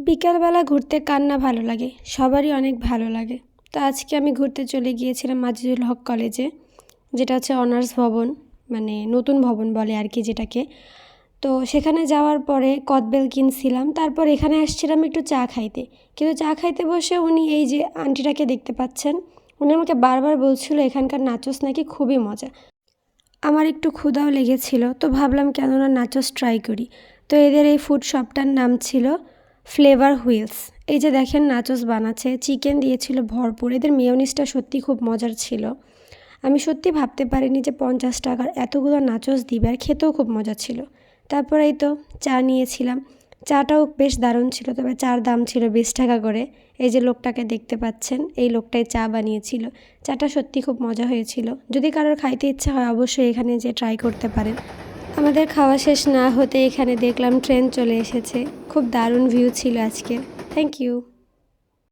বিকালবেলা ঘুরতে কার না ভালো লাগে, সবারই অনেক ভালো লাগে। তো আজকে আমি ঘুরতে চলে গিয়েছিলাম আজিজুল হক কলেজে, যেটা হচ্ছে অনার্স ভবন, মানে নতুন ভবন বলে আর কি যেটাকে। তো সেখানে যাওয়ার পরে কদবেল কিনছিলাম, তারপর এখানে আসছিলাম একটু চা খাইতে। কিন্তু চা খাইতে বসে উনি এই যে আন্টিটাকে দেখতে পাচ্ছেন, উনি আমাকে বারবার বলছিল এখানকার নাচোস নাকি খুবই মজা। আমার একটু ক্ষুধাও লেগেছিল, তো ভাবলাম কেননা নাচোস ট্রাই করি। তো এদের এই ফুড শপটার নাম ছিল ফ্লেভার হুইলস। এই যে দেখেন নাচোস বানাচ্ছে, চিকেন দিয়েছিল ভরপুর। এদের মেয়োনিজটা সত্যি খুব মজার ছিল। আমি সত্যি ভাবতে পারিনি যে 50 টাকার এতগুলো নাচোস দিবে, আর খেতেও খুব মজা ছিল। তারপর এই তো চা নিয়েছিলাম, চাটাও বেশ দারুণ ছিল, তবে চার দাম ছিল 20 টাকা করে। এই যে লোকটাকে দেখতে পাচ্ছেন, এই লোকটাই চা বানিয়েছিল। চাটা সত্যি খুব মজা হয়েছিল। যদি কারোর খাইতে ইচ্ছা হয় অবশ্যই এখানে যেয়ে ট্রাই করতে পারেন। আমাদের খাওয়া শেষ না হতে এখানে দেখলাম ট্রেন চলে এসেছে। খুব দারুণ ভিউ ছিল আজকের। Thank you.